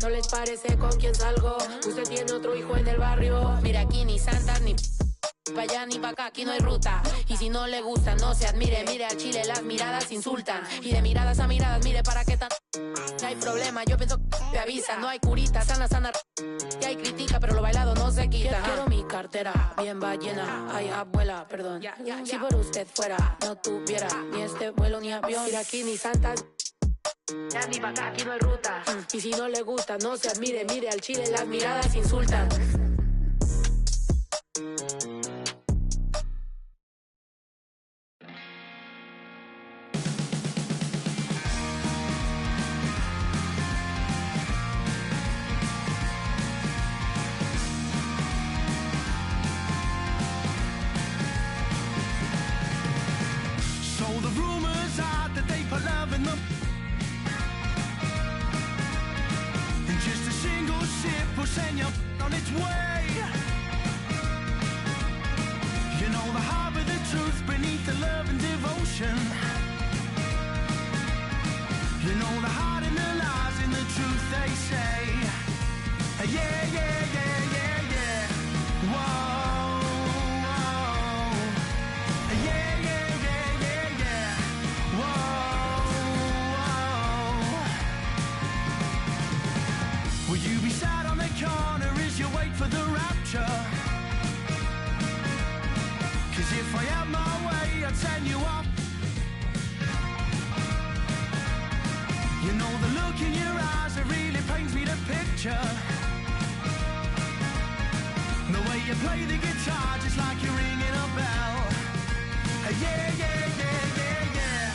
¿No les parece con quién salgo? Usted tiene otro hijo en el barrio. Mira, aquí ni santas ni pa' allá ni pa' acá, aquí no hay ruta. Y si no le gusta, no se admire. Mire al chile, las miradas insultan. Y de miradas a miradas, mire para qué tan... hay problema, yo pienso que te avisa. No hay curita, sana, sana. Y hay crítica, pero lo bailado no se quita. Quiero mi cartera bien ballena. Ay, abuela, perdón. Si por usted fuera, no tuviera ni este vuelo ni avión. Mira, aquí ni santas ya ni pa' acá, aquí no hay ruta. Y si no le gusta, no se admire. Mire al chile, las miradas insultan. Send you on its way. You know the harbor, the truth beneath the love and devotion. You know the heart and the lies in the truth they say. Yeah, yeah, yeah, yeah, yeah. Whoa, whoa. Yeah, yeah, yeah, yeah, yeah. Whoa, whoa. Will you be sad on the corner as you wait for the rapture? Cause if I had my way, I'd send you off. You know the look in your eyes, it really paints me the picture. The way you play the guitar, just like you're ringing a bell. Yeah, yeah, yeah, yeah, yeah.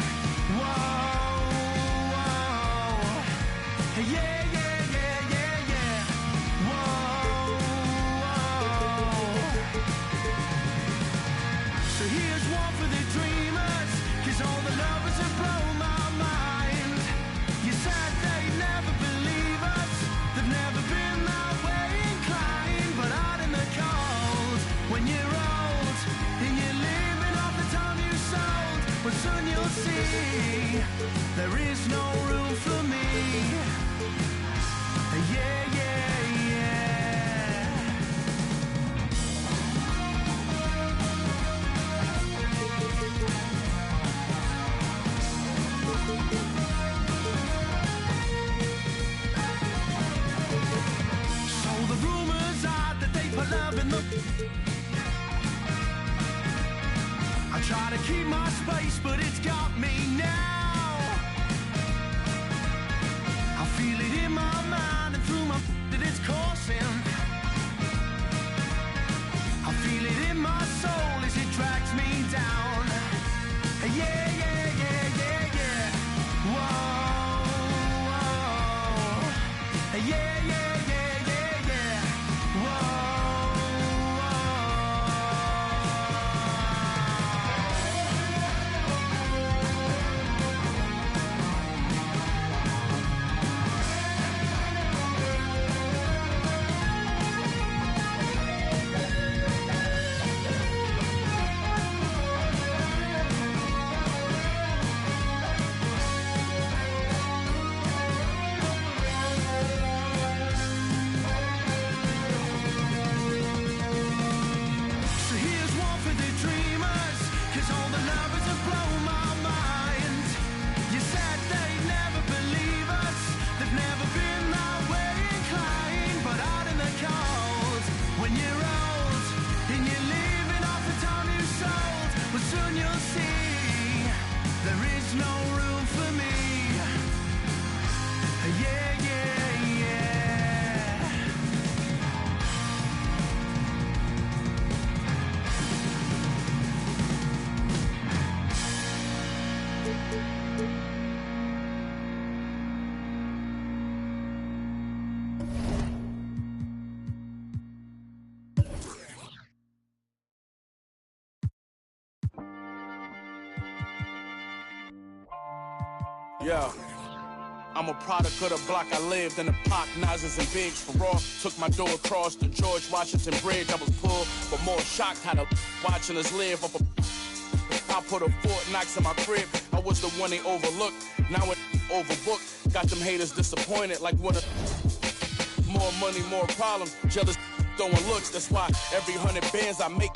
Whoa, whoa. Yeah. Here's one for the dreamers, cause all the lovers have blown my mind. You said they'd never believe us, they've never been that way inclined. But out in the cold, when you're old, and you're living off the time you sold, well soon you'll see, there is no room for me. Yeah, yeah, yeah. I try to keep my space, but it's got me now. I feel it in my mind and through my that it's coursing. I feel it in my soul as it drags me down. Yeah, yeah, yeah, yeah, yeah. Whoa, whoa. Yeah, yeah, yeah, yeah, yeah. Whoa. Yeah, I'm a product of the block I lived in. The Pac, Nazis and Biggs for raw. Took my door across the George Washington Bridge. I was poor, but more shocked how the watching us live up a... I put a Fort Knox in my crib. I was the one they overlooked. Now it overbooked. Got them haters disappointed like what a... More money, more problems. Jealous throwing looks. That's why every 100 bands I make.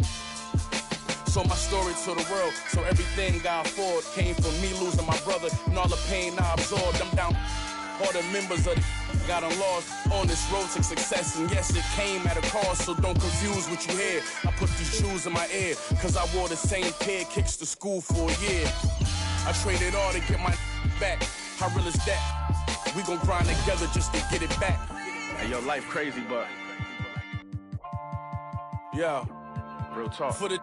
So my story to the world. So everything I afford came from me losing my brother and all the pain I absorbed. I'm down. All the members of got lost on this road to success. And yes, it came at a cost, so don't confuse what you hear. I put these shoes in my ear, cause I wore the same pair kicks to school for a year. I traded all to get my back. How real is that? We gon' grind together just to get it back. Hey, yo, life crazy, but yeah, real talk. For the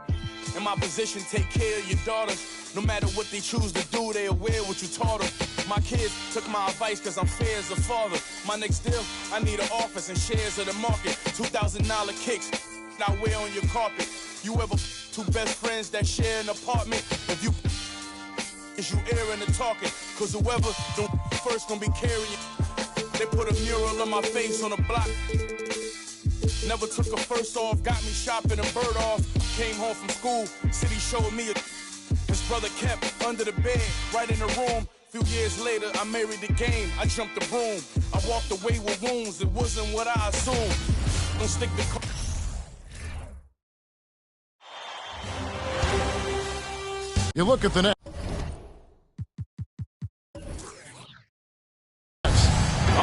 in my position, take care of your daughters. No matter what they choose to do, they aware what you taught them. My kids took my advice cause I'm fair as a father. My next deal, I need an office and shares of the market. $2,000 kicks, I wear on your carpet. You ever two best friends that share an apartment? If you is you airing and talking, cause whoever don't first gonna be carrying you. They put a mural on my face on a block. Never took a first off, got me shopping and bird off. Came home from school, city showed me his brother kept under the bed, right in the room. Few years later, I married the game, I jumped the broom. I walked away with wounds, it wasn't what I assumed. Don't stick the You look at the net.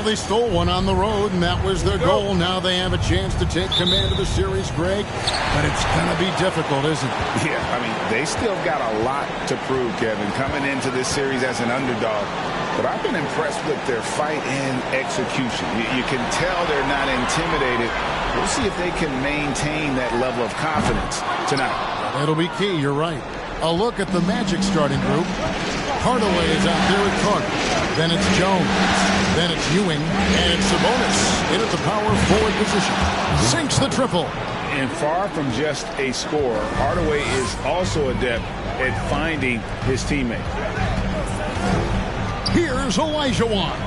Well, they stole one on the road, and that was their goal. Now they have a chance to take command of the series, Greg. But it's going to be difficult, isn't it? Yeah, I mean, they still got a lot to prove, Kevin, coming into this series as an underdog. But I've been impressed with their fight and execution. You can tell they're not intimidated. We'll see if they can maintain that level of confidence tonight. It'll be key, you're right. A look at the Magic starting group. Hardaway is out there at Karm. Then it's Jones. Then it's Ewing. And it's Sabonis in at the power forward position. Sinks the triple. And far from just a scorer, Hardaway is also adept at finding his teammate. Here's Olajuwon.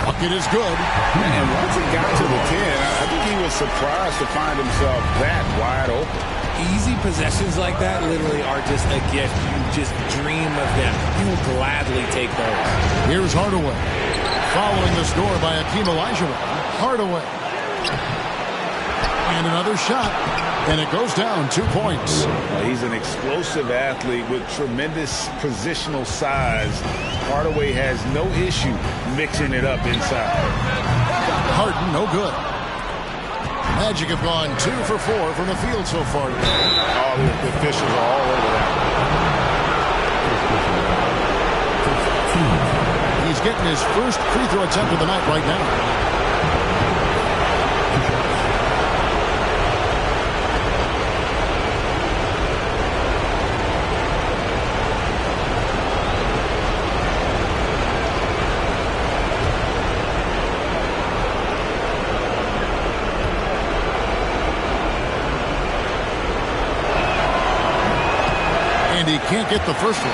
Bucket is good. And once he got to the 10, I think he was surprised to find himself that wide open. Easy possessions like that literally are just a gift. You just dream of them. You will gladly take those. Here's Hardaway. Following the score by Hakeem Olajuwon. Hardaway. And another shot. And it goes down 2 points. He's an explosive athlete with tremendous positional size. Hardaway has no issue mixing it up inside. Harden, no good. Magic have gone 2 for 4 from the field so far. Oh, the officials are all over that. He's getting his first free throw attempt of the night right now. He can't get the first one.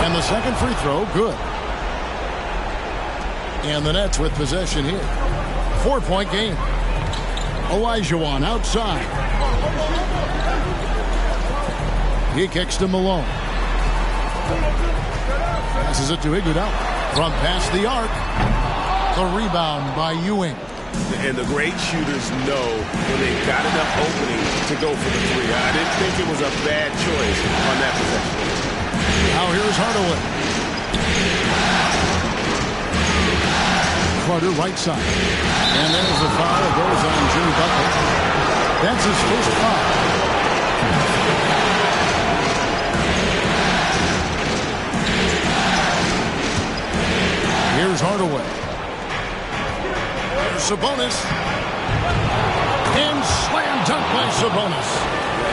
And the second free throw, good. And the Nets with possession here. 4-point game. Olajuwon outside. He kicks to Malone. Passes it to Iguodala. From past the arc. The rebound by Ewing. And the great shooters know when they've got enough opening to go for the three. I didn't think it was a bad choice on that possession. Now here's Hardaway. Carter right side. And there's a foul. It goes on Jimmy Butler. That's his first foul. Here's Hardaway. There's Sabonis. And slam dunk by Sabonis.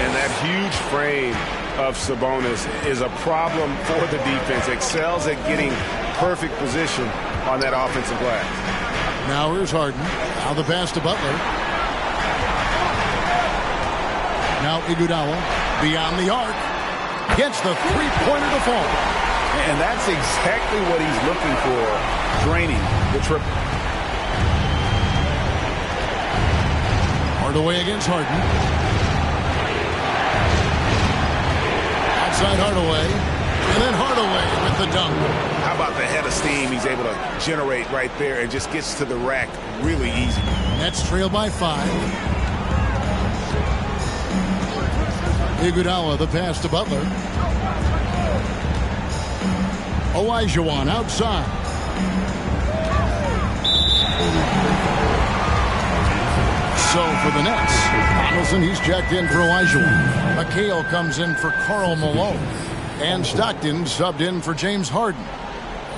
And that huge frame of Sabonis is a problem for the defense. Excels at getting perfect position on that offensive glass. Now here's Harden. Now the pass to Butler. Now Iguodala beyond the arc. Gets the three-pointer to fall. And that's exactly what he's looking for, draining the triple. Hardaway against Harden. Outside Hardaway. And then Hardaway with the dunk. How about the head of steam he's able to generate right there and just gets to the rack really easy. Nets trail by 5. Iguodala, the pass to Butler. Olajuwon outside. So for the Nets, Donaldson, he's checked in for Olajuwon. McHale comes in for Karl Malone. And Stockton subbed in for James Harden.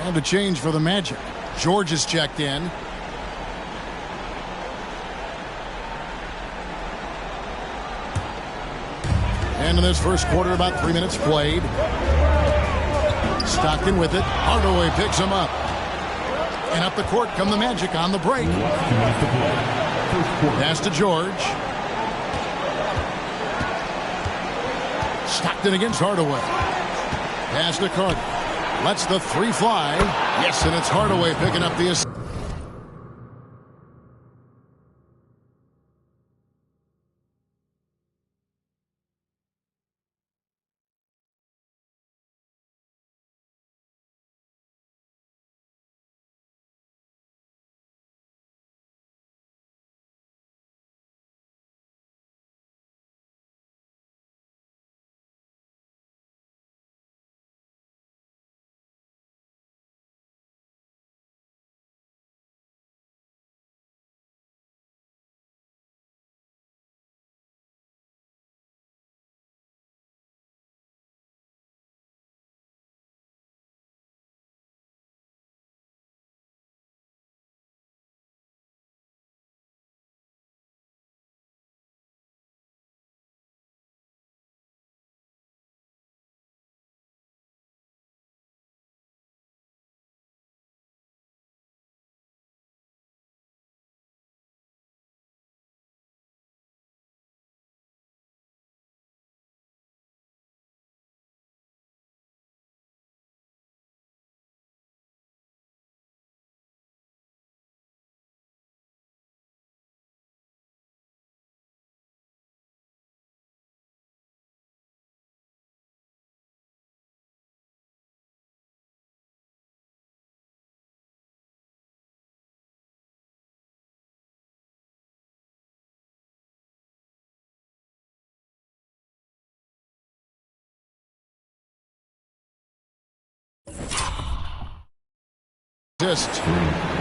And a change for the Magic. George is checked in. And in this first quarter, about 3 minutes played. Stockton with it. Hardaway picks him up. And up the court come the Magic on the break. Pass to George. Stockton against Hardaway. Pass to Carter. Lets the 3 fly. Yes, and it's Hardaway picking up the assist.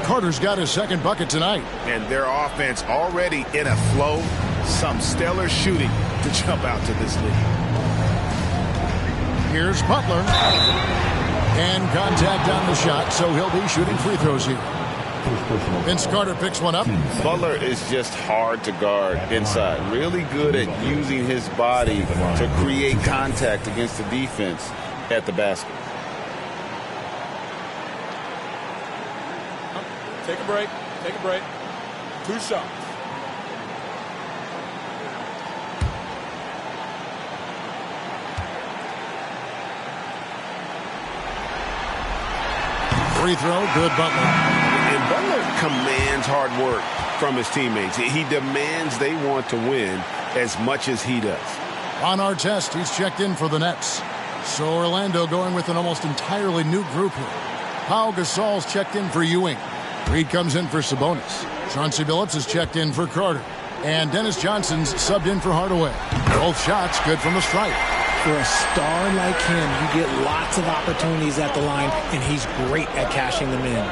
Carter's got his second bucket tonight. And their offense already in a flow. Some stellar shooting to jump out to this lead. Here's Butler. And contact on the shot, so he'll be shooting free throws here. Vince Carter picks one up. Butler is just hard to guard inside. Really good at using his body to create contact against the defense at the basket. Take a break. Take a break. 2 shots. Free throw, good Butler. And Butler commands hard work from his teammates. He demands they want to win as much as he does. On our test, he's checked in for the Nets. So Orlando going with an almost entirely new group here. Pau Gasol's checked in for Ewing. Reed comes in for Sabonis. Chauncey Billups is checked in for Carter. And Dennis Johnson's subbed in for Hardaway. Both shots good from the stripe. For a star like him, you get lots of opportunities at the line, and he's great at cashing them in.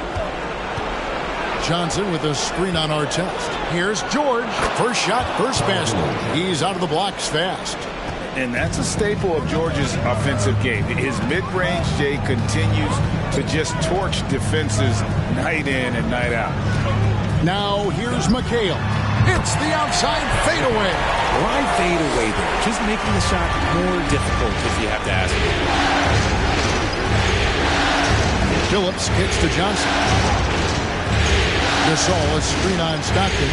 Johnson with a screen on our test. Here's George. First shot, first basket. He's out of the blocks fast. And that's a staple of George's offensive game. His mid-range J continues to just torch defenses night in and night out. Now here's McHale. It's the outside fadeaway. Why fade away there? Just making the shot more difficult if you have to ask me. Phillips kicks to Johnson. Gasol is screen on Stockton.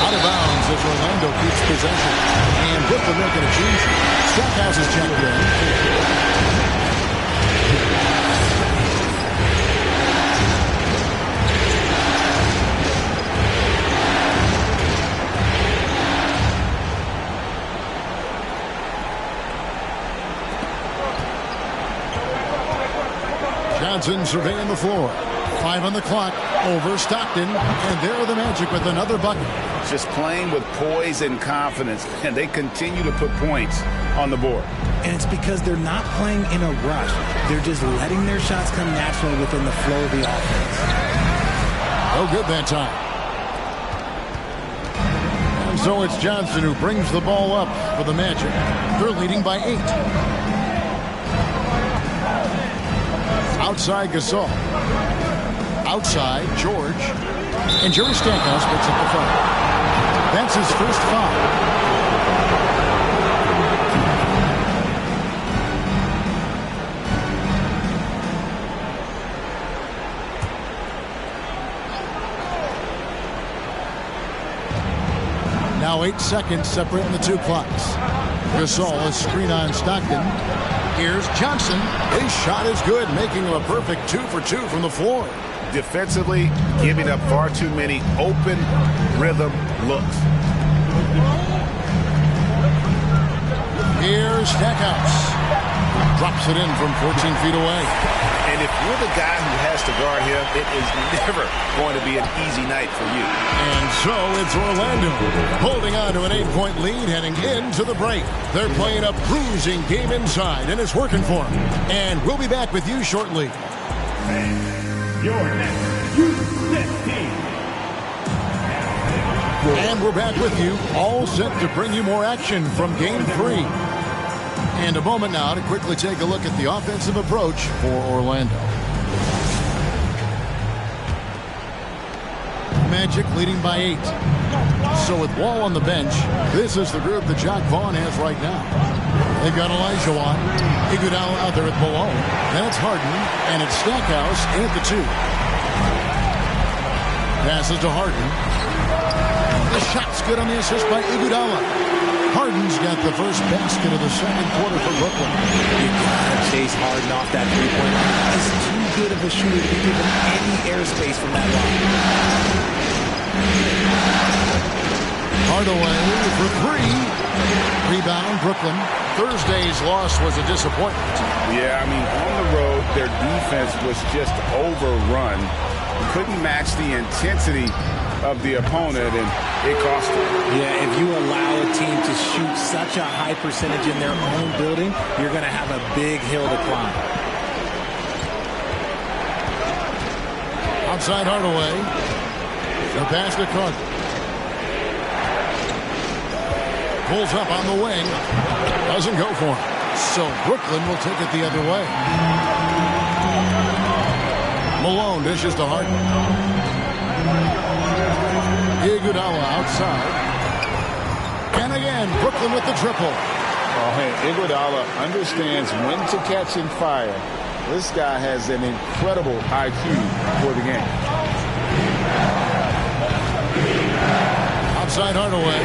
Out of bounds as Orlando keeps possession. And Brooklyn making a change. Stackhouse is checked in. Johnson surveying the floor. 5 on the clock over Stockton, and there are the Magic with another bucket. Just playing with poise and confidence, and they continue to put points on the board. And it's because they're not playing in a rush. They're just letting their shots come naturally within the flow of the offense. No good that time. And so it's Johnson who brings the ball up for the Magic. They're leading by 8. Outside Gasol. Outside George. And Jerry Stackhouse picks up the foul. That's his first foul. Now 8 seconds separating the two clocks. Gasol, a screen on Stockton. Here's Johnson. His shot is good, making him a perfect 2 for 2 from the floor. Defensively, giving up far too many open rhythm looks. Here's Stackhouse. Drops it in from 14 feet away. And if you're the guy who has to guard him, it is never going to be an easy night for you. And so it's Orlando holding on to an 8-point lead heading into the break. They're playing a bruising game inside, and it's working for them. And we'll be back with you shortly. Your next U16. And we're back with you, all set to bring you more action from Game 3. And a moment now to quickly take a look at the offensive approach for Orlando. Magic leading by 8. So with Wall on the bench, this is the group that Jacques Vaughn has right now. They've got Elijah Watt, Iguodala out there at Malone. Then it's Harden, and it's Stackhouse in at the 2. Passes to Harden. The shot's good on the assist by Iguodala. Harden's got the first basket of the second quarter for Brooklyn. You gotta chase Harden off that three-point line. He's too good of a shooter to be given any airspace from that line. Hardaway for 3. Rebound, Brooklyn. Thursday's loss was a disappointment. Yeah, I mean, on the road, their defense was just overrun. Couldn't match the intensity of the opponent, and it cost them. Yeah, if you allow a team to shoot such a high percentage in their own building, you're going to have a big hill to climb. Outside Hardaway. The pass to Karm. Pulls up on the wing. Doesn't go for him. So Brooklyn will take it the other way. Malone dishes to Harden. Iguodala outside. And again, Brooklyn with the triple. Oh, hey, Iguodala understands when to catch and fire. This guy has an incredible IQ for the game. Outside Hardaway.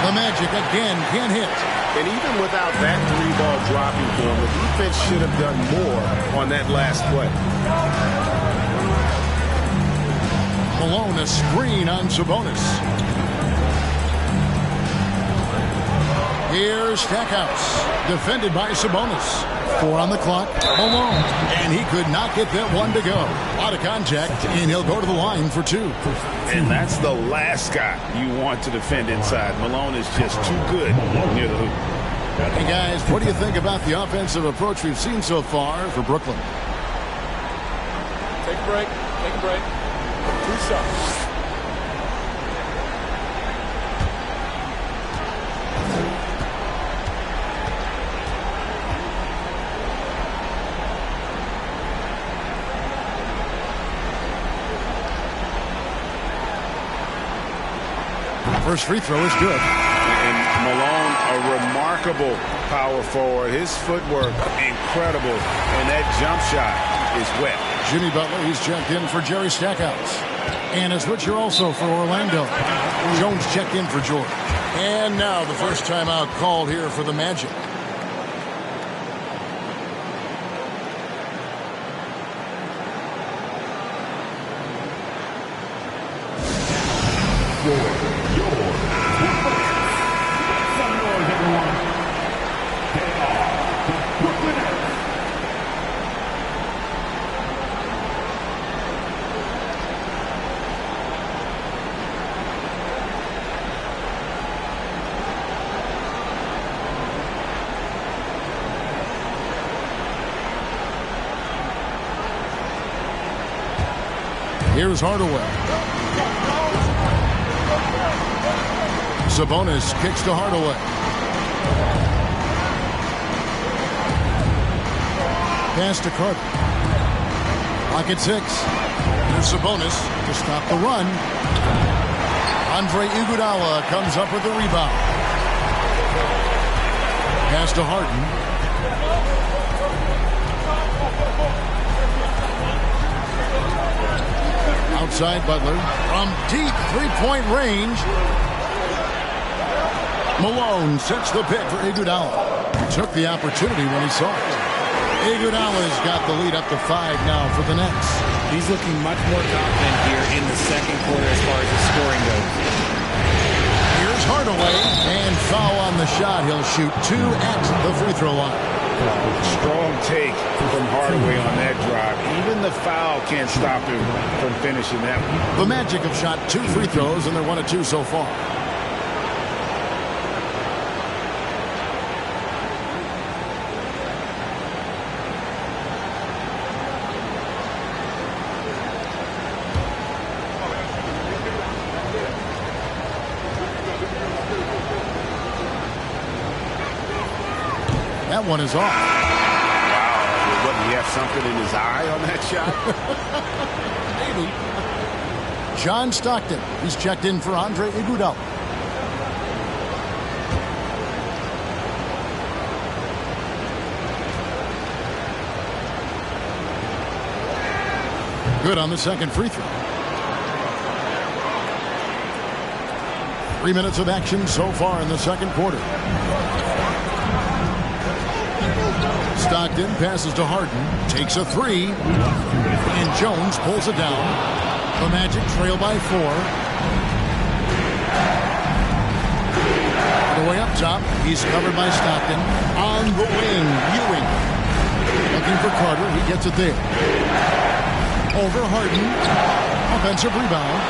The Magic again can't hit. And even without that 3-ball dropping for him, the defense should have done more on that last play. Malone, a screen on Sabonis. Here's Stackhouse, defended by Sabonis. 4 on the clock, Malone. And he could not get that one to go. Out of contact, and he'll go to the line for 2. And that's the last guy you want to defend inside. Malone is just too good near the hoop. Hey, guys, what do you think about the offensive approach we've seen so far for Brooklyn? Take a break. Take a break. 2 shots. First free throw is good. And Malone, a remarkable power forward. His footwork, incredible. And that jump shot is wet. Jimmy Butler, he's checked in for Jerry Stackhouse. And a switcher also for Orlando. Jones checked in for George. And now the first timeout called here for the Magic. Here's Hardaway. Sabonis kicks to Hardaway. Pass to Karm. Clock at 6. Here's Sabonis to stop the run. Andre Iguodala comes up with the rebound. Pass to Harden. Outside Butler from deep three-point range. Malone sets the pick for Iguodala. He took the opportunity when he saw it. Iguodala's got the lead up to 5 now for the Nets. He's looking much more confident here in the second quarter as far as the scoring goes. Here's Hardaway, and foul on the shot. He'll shoot 2 at the free throw line. Strong take from Hardaway on that drive. Even the foul can't stop him from finishing that one. The Magic have shot 2 free throws, and they're 1 of 2 so far. That one is off. Wow. What, he have something in his eye on that shot? Maybe. John Stockton. He's checked in for Andre Iguodala. Good on the second free throw. 3 minutes of action so far in the second quarter. Stockton passes to Harden, takes a 3, and Jones pulls it down. The Magic trail by 4. The way up top, he's covered by Stockton. On the wing, Ewing. Looking for Carter, he gets it there. Over Harden, offensive rebound.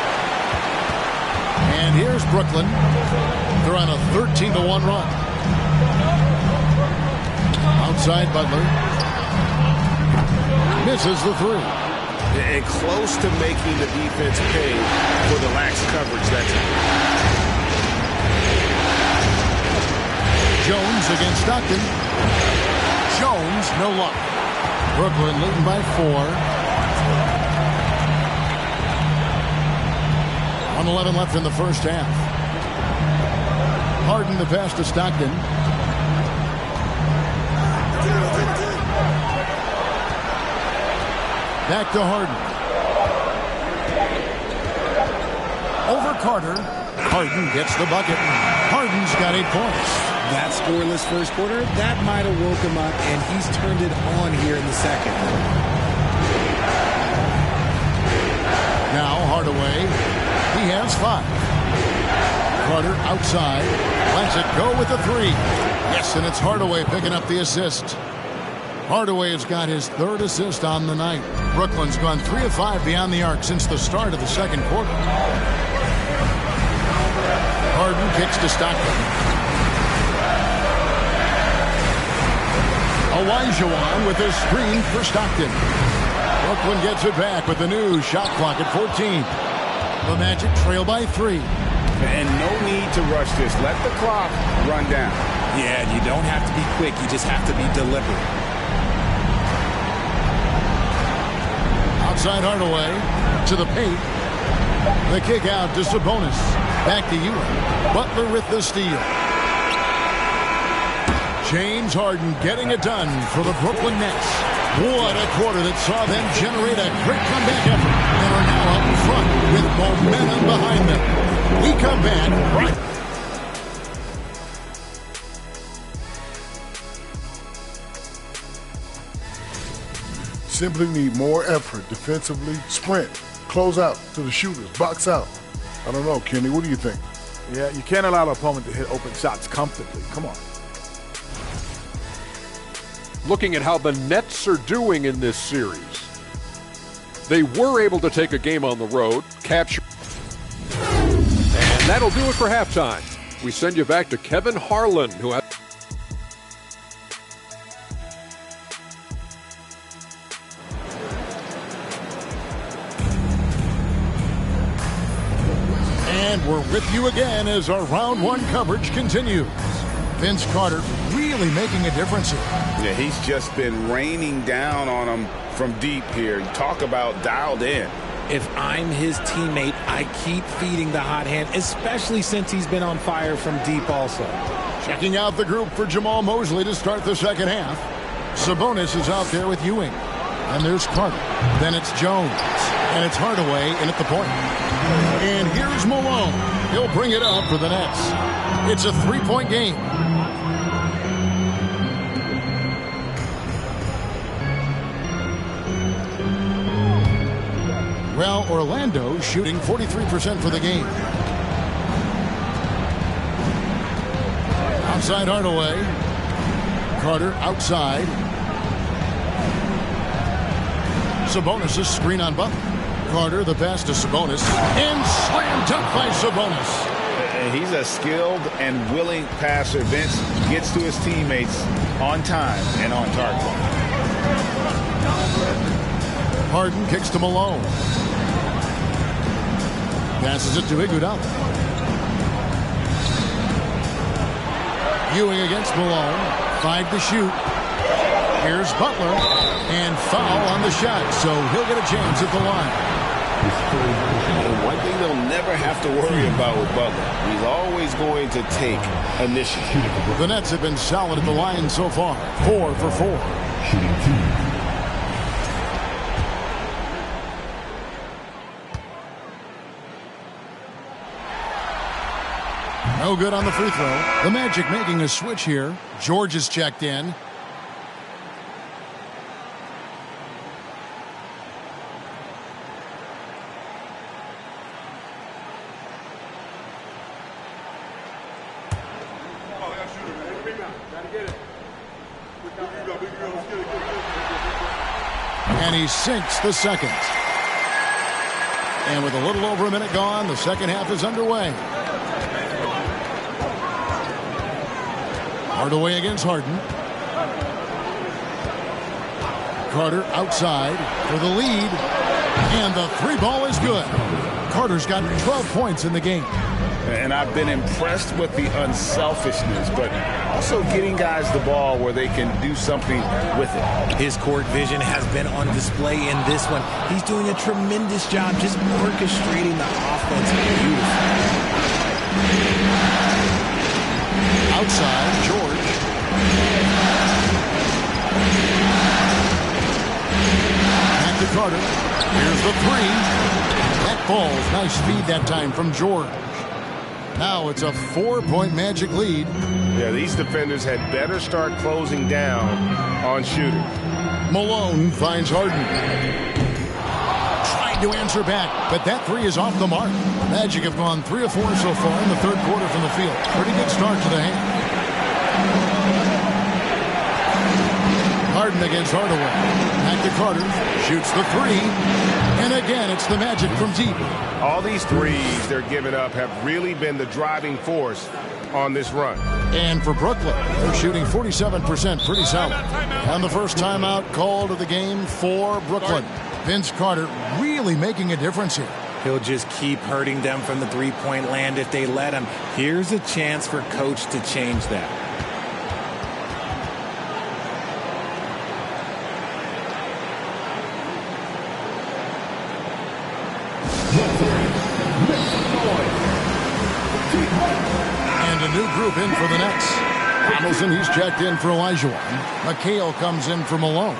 And here's Brooklyn. They're on a 13-1 run. Outside Butler. Misses the 3. And close to making the defense pay for the lax coverage that time. Jones against Stockton. Jones, no luck. Brooklyn leading by 4. 1:11 left in the first half. Harden the pass to Stockton. Back to Harden. Over Carter. Harden gets the bucket. Harden's got 8 points. That scoreless first quarter, that might have woke him up, and he's turned it on here in the second. Now Hardaway. He has 5. Carter outside. Lets it go with the 3. Yes, and it's Hardaway picking up the assist. Hardaway has got his 3rd assist on the night. Brooklyn's gone 3 of 5 beyond the arc since the start of the second quarter. Harden kicks to Stockton. Olajuwon with his screen for Stockton. Brooklyn gets it back with the new shot clock at 14. The Magic trail by 3. And no need to rush this. Let the clock run down. Yeah, you don't have to be quick. You just have to be deliberate. Outside Hardaway to the paint. The kick out to Sabonis. Back to Ewing. Butler with the steal. James Harden getting it done for the Brooklyn Nets. What a quarter that saw them generate a great comeback effort and are now up front with momentum behind them. We come back right. Simply need more effort defensively, sprint, close out to the shooters, box out. I don't know, Kenny, what do you think? Yeah, you can't allow the opponent to hit open shots comfortably. Come on. Looking at how the Nets are doing in this series. They were able to take a game on the road, capture. And that'll do it for halftime. We send you back to Kevin Harlan, who has And we're with you again as our round one coverage continues. Vince Carter really making a difference here. Yeah, he's just been raining down on him from deep here. Talk about dialed in. If I'm his teammate, I keep feeding the hot hand, especially since he's been on fire from deep also. Checking out the group for Jamal Mosley to start the second half. Sabonis is out there with Ewing. And there's Carter. Then it's Jones. And it's Hardaway in at the point. And here's Malone. He'll bring it up for the Nets. It's a three-point game. Well, Orlando shooting 43% for the game. Outside Hardaway. Carter outside. Sabonis' screen on Butler. Carter, the pass to Sabonis. And slam dunk by Sabonis. He's a skilled and willing passer. Vince gets to his teammates on time and on target. Harden kicks to Malone. Passes it to Iguodala. Ewing against Malone. 5 to shoot. Here's Butler. And foul on the shot, so he'll get a chance at the line. And one thing they'll never have to worry about with Butler, he's always going to take initiative. The Nets have been solid at the line so far. 4 for 4. Shooting 2. No good on the free throw. The Magic making a switch here. George is checked in. And he sinks the second. And with a little over a minute gone, the second half is underway. Hardaway against Harden. Carter outside for the lead. And the three ball is good. Carter's got 12 points in the game. And I've been impressed with the unselfishness, but also getting guys the ball where they can do something with it. His court vision has been on display in this one. He's doing a tremendous job just orchestrating the offense beautifully. Outside, George. Back to Carter. Here's the three. That ball's nice feed that time from George. Now it's a 4-point Magic lead. Yeah, these defenders had better start closing down on shooters. Malone finds Harden. Trying to answer back, but that three is off the mark. Magic have gone 3 of 4 so far in the third quarter from the field. Pretty good start to the half. Harden against Hardaway. Back to Carter. Shoots the three. And again, it's the Magic from deep. All these threes they're giving up have really been the driving force on this run. And for Brooklyn, they're shooting 47%, pretty solid. And the first timeout called of the game for Brooklyn. Vince Carter really making a difference here. He'll just keep hurting them from the three-point land if they let him. Here's a chance for Coach to change that. And a new group in for the Nets. Hamilton, he's checked in for Elijah Wan. McHale comes in for Malone.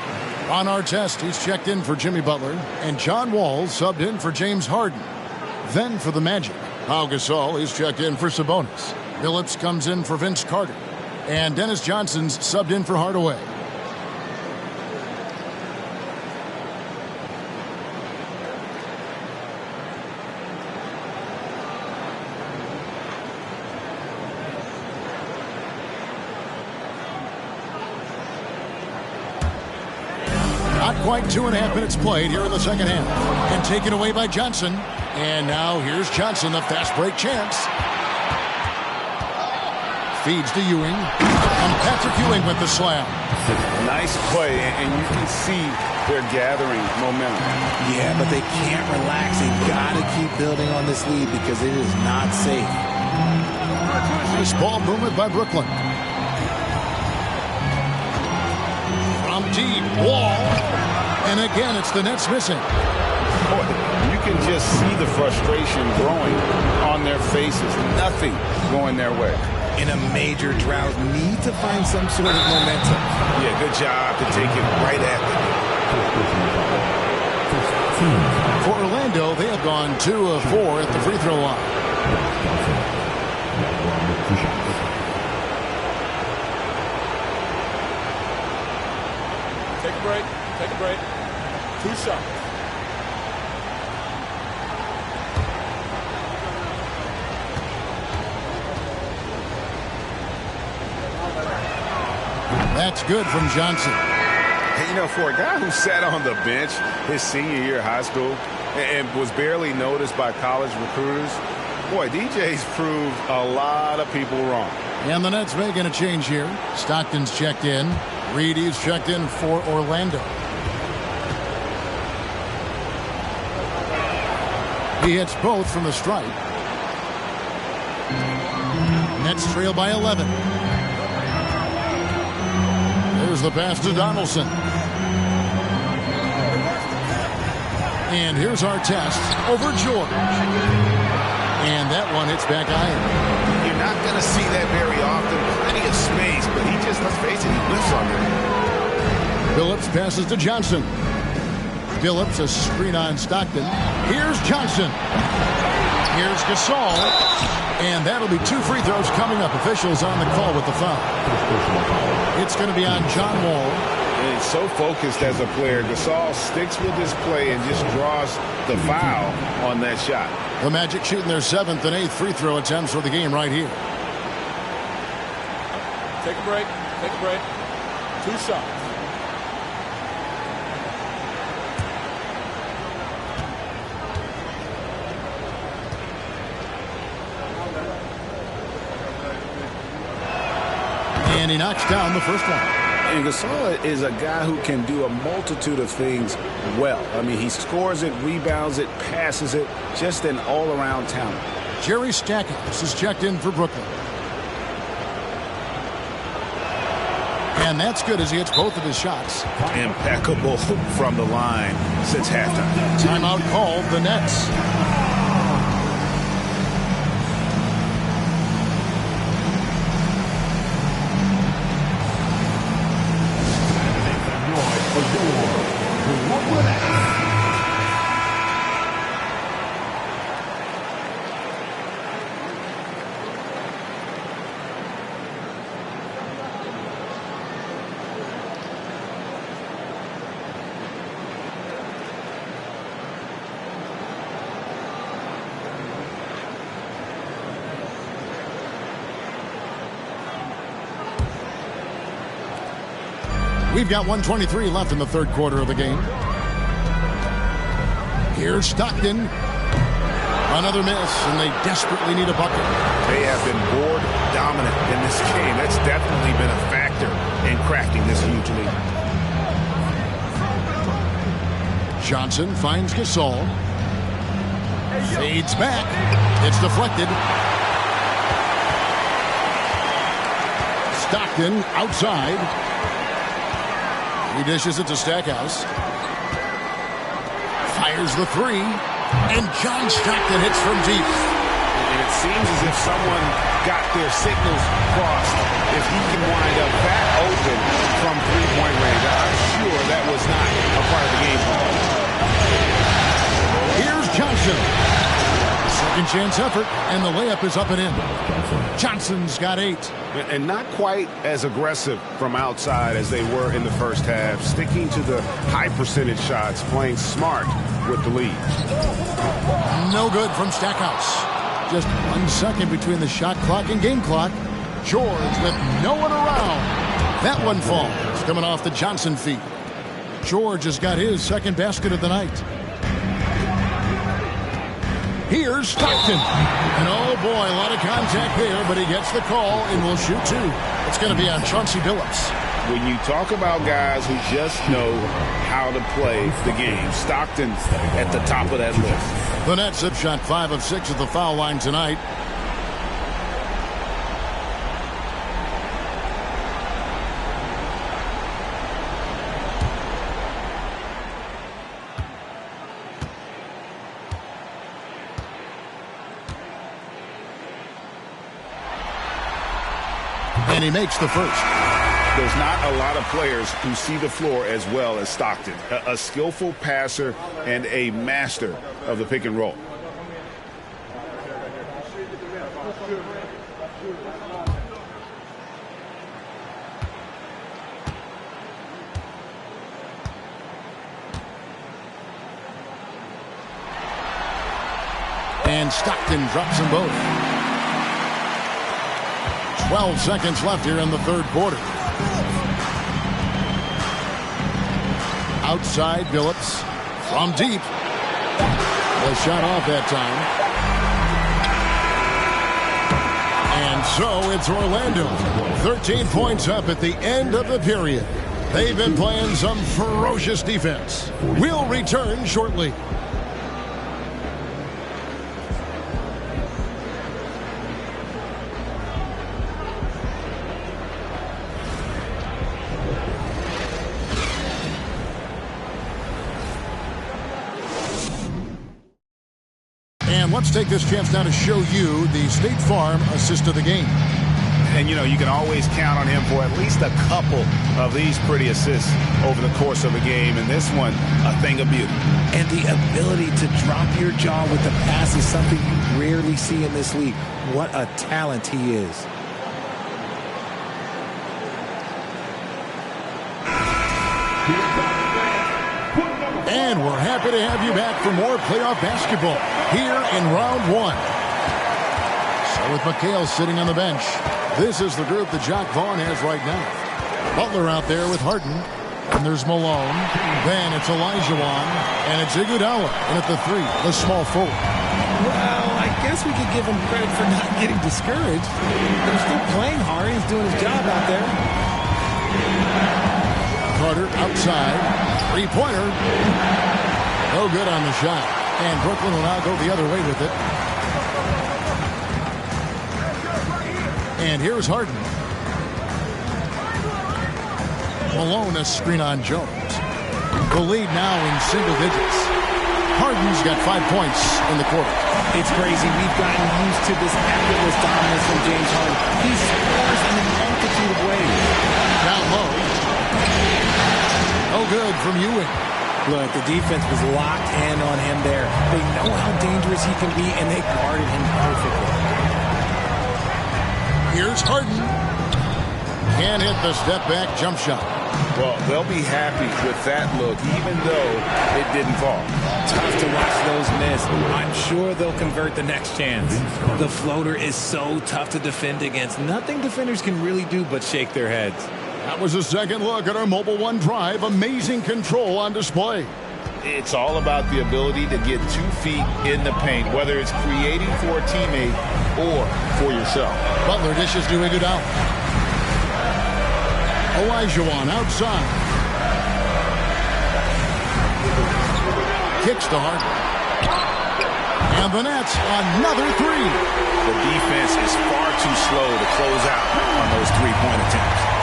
Ron Artest, he's checked in for Jimmy Butler. And John Wall subbed in for James Harden. Then for the Magic, Pau Gasol, he's checked in for Sabonis. Phillips comes in for Vince Carter. And Dennis Johnson's subbed in for Hardaway. Not quite 2.5 minutes played here in the second half. And taken away by Johnson. And now here's Johnson, the fast break chance. Feeds to Ewing. And Patrick Ewing with the slam. Nice play, and you can see they're gathering momentum. Yeah, but they can't relax. They've got to keep building on this lead because it is not safe. Nice ball movement by Brooklyn. From deep, Wall. And again, it's the Nets missing. Boy, you can just see the frustration growing on their faces. Nothing going their way. In a major drought, need to find some sort of momentum. Yeah, good job to take it right at them. For Orlando, they have gone 2 of 4 at the free throw line. Take a break. Take a break. 2 shots. That's good from Johnson. Hey, you know, for a guy who sat on the bench his senior year of high school and was barely noticed by college recruiters, boy, DJ's proved a lot of people wrong. And the Nets making a change here. Stockton's checked in. Reedy's checked in for Orlando. He hits both from the stripe. Nets trail by 11. There's the pass to Donaldson. And here's our test over George. And that one hits back iron. You're not going to see that very often. Plenty of space, but he just, let's face it, he whiffs on there. Phillips passes to Johnson. Phillips, a screen on Stockton. Here's Johnson. Here's Gasol. And that'll be 2 free throws coming up. Officials on the call with the foul. It's going to be on John Wall. And he's so focused as a player. Gasol sticks with his play and just draws the foul on that shot. The Magic shooting their 7th and 8th free throw attempts for the game right here. Take a break. Take a break. 2 shots. And he knocks down the first one. And Gasol is a guy who can do a multitude of things well. I mean, he scores it, rebounds it, passes it, just an all-around talent. Jerry Stackhouse is checked in for Brooklyn. And that's good as he hits both of his shots. Impeccable from the line since halftime. Timeout called the Nets. We've got 1:23 left in the third quarter of the game. Here's Stockton. Another miss, and they desperately need a bucket. They have been board dominant in this game. That's definitely been a factor in crafting this huge lead. Johnson finds Gasol. Fades back. It's deflected. Stockton outside. He dishes it to Stackhouse. Fires the 3. And John Stockton hits from deep. And it seems as if someone got their signals crossed. If he can wind up that open from three-point range, I'm sure that was not a part of the game plan. Here's Johnson. Second chance effort, and the layup is up and in. Johnson's got 8. And not quite as aggressive from outside as they were in the first half. Sticking to the high percentage shots, playing smart with the lead. No good from Stackhouse. Just 1 second between the shot clock and game clock. George with no one around. That one falls, coming off the Johnson feed. George has got his second basket of the night. Here's Stockton. And oh boy, a lot of contact there, but he gets the call and will shoot two. It's going to be on Chauncey Billups. When you talk about guys who just know how to play the game, Stockton's at the top of that list. The Nets have shot 5 of 6 at the foul line tonight. And he makes the first. There's not a lot of players who see the floor as well as Stockton. A skillful passer and a master of the pick and roll. And Stockton drops them both. 12 seconds left here in the third quarter. Outside Billups from deep. The shot off that time. And so it's Orlando. 13 points up at the end of the period. They've been playing some ferocious defense. We'll return shortly. Let's take this chance now to show you the State Farm assist of the game. And, you know, you can always count on him for at least a couple of these pretty assists over the course of a game. And this one, a thing of beauty. And the ability to drop your jaw with the pass is something you rarely see in this league. What a talent he is. And we're happy to have you back for more playoff basketball here in round one. So with McHale sitting on the bench, this is the group that Jacque Vaughn has right now. Butler out there with Harden. And there's Malone. Then it's Olajuwon. And it's Iguodala. And at the three, the small forward. Well, I guess we could give him credit for not getting discouraged. He's still playing hard. He's doing his job out there. Carter outside. Three-pointer. No good on the shot. And Brooklyn will now go the other way with it. And here's Harden. Malone a screen on Jones. The lead now in single digits. Harden's got 5 points in the quarter. It's crazy. We've gotten used to this effortless dominance from James Harden. He scores in a multitude of ways. Down low. No good from Ewing. Look, the defense was locked in on him there. They know how dangerous he can be, and they guarded him perfectly. Here's Harden. Can't hit the step-back jump shot. Well, they'll be happy with that look, even though it didn't fall. Tough to watch those miss. I'm sure they'll convert the next chance. The floater is so tough to defend against. Nothing defenders can really do but shake their heads. That was a second look at our Mobile One drive. Amazing control on display. It's all about the ability to get 2 feet in the paint, whether it's creating for a teammate or for yourself. Butler dishes to Iguodala. Olajuwon outside. Kicks to Harden. And the Nets, another three. The defense is far too slow to close out on those three-point attempts.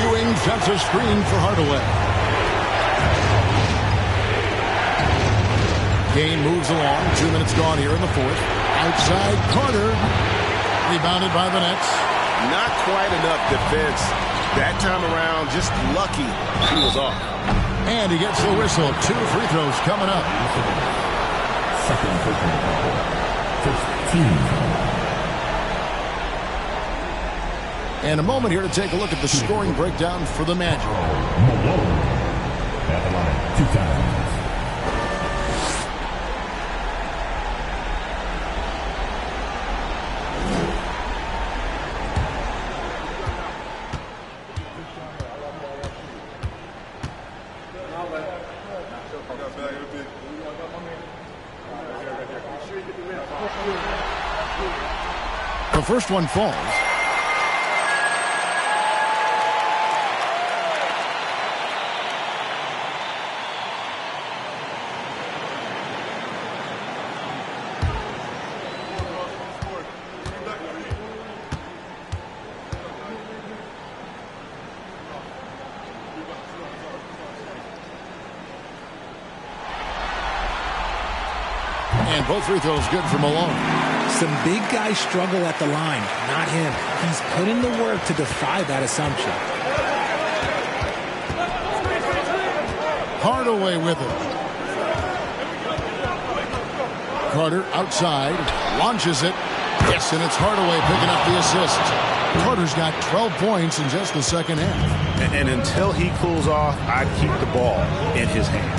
Ewing sets a screen for Hardaway. Game moves along. 2 minutes gone here in the fourth. Outside Carter. Rebounded by the Nets. Not quite enough defense that time around. Just lucky he was off. And he gets the whistle. 2 free throws coming up. Second free throw. First team. And a moment here to take a look at the scoring breakdown for the Magic. Malone at the line 2 times. first one falls. And both free throws good for Malone. Some big guys struggle at the line, not him. He's put in the work to defy that assumption. Hardaway with it. Carter outside, launches it. Yes, and it's Hardaway picking up the assist. Carter's got 12 points in just the second half. And until he cools off, I'd keep the ball in his hand.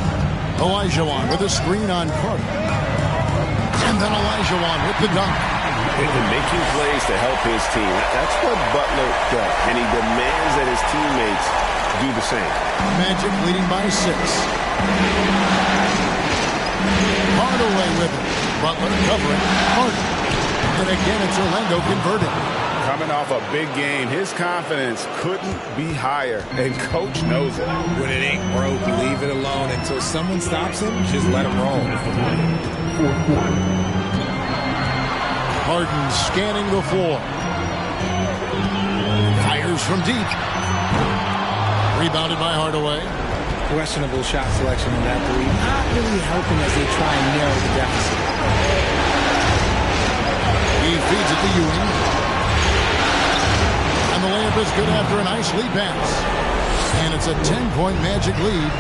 Olajuwon with a screen on Carter. And then Olajuwon with the dunk. And making plays to help his team. That's what Butler does. And he demands that his teammates do the same. Magic leading by 6. Hardaway with it. Butler covering. Carter. And again, it's Orlando converting. Coming off a big game, his confidence couldn't be higher, and Coach knows it. When it ain't broke, leave it alone. Until someone stops him, just let him roll. Harden scanning the floor. Fires from deep. Rebounded by Hardaway. Questionable shot selection on that three. Not really helping as they try and narrow the deficit. He feeds it to Ewing. And the layup is good after a nice lead pass. And it's a 10-point Magic lead.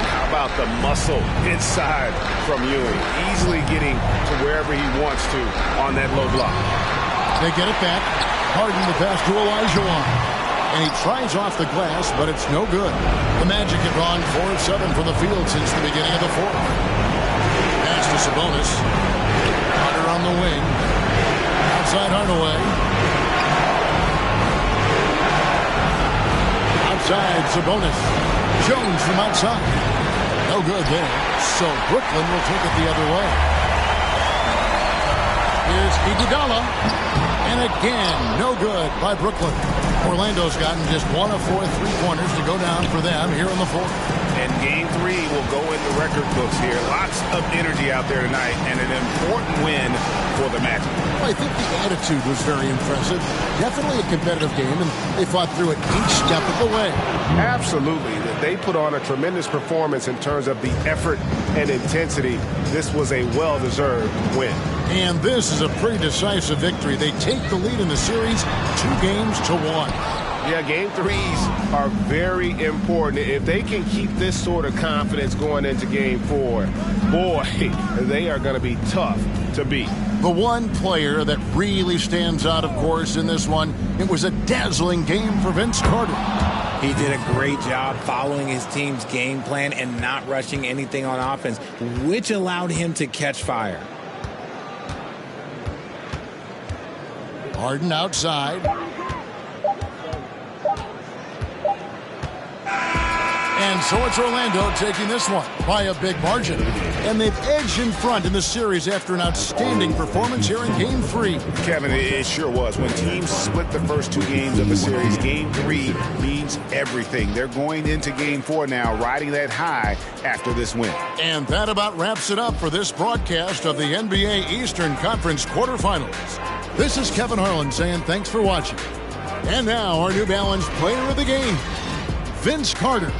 How about the muscle inside from Ewing? Easily getting to wherever he wants to on that low block. They get it back. Harden the pass to Olajuwon. And he tries off the glass, but it's no good. The Magic have gone 4 of 7 from the field since the beginning of the fourth. Pass to Sabonis. Carter on the wing. Outside Hardaway. Outside Sabonis. Jones from outside. No good there. So Brooklyn will take it the other way. Here's Iguodala. And again, no good by Brooklyn. Orlando's gotten just 1 of 4 3-pointers to go down for them here in the fourth. And game 3 will go in the record books here. Lots of energy out there tonight, and an important win for the Magic. I think the attitude was very impressive. Definitely a competitive game, and they fought through it each step of the way. Absolutely. They put on a tremendous performance in terms of the effort and intensity. This was a well-deserved win. And this is a pretty decisive victory. They take the lead in the series 2-1. Yeah, game 3s are very important. If they can keep this sort of confidence going into game 4, boy, they are going to be tough to beat. The one player that really stands out, of course, in this one, it was a dazzling game for Vince Carter. He did a great job following his team's game plan and not rushing anything on offense, which allowed him to catch fire. Harden outside. And so it's Orlando taking this one by a big margin. And they've edged in front in the series after an outstanding performance here in Game 3. Kevin, it sure was. When teams split the first 2 games of the series, Game 3 means everything. They're going into Game 4 now, riding that high after this win. And that about wraps it up for this broadcast of the NBA Eastern Conference quarterfinals. This is Kevin Harlan saying thanks for watching. And now our New Balance player of the game, Vince Carter.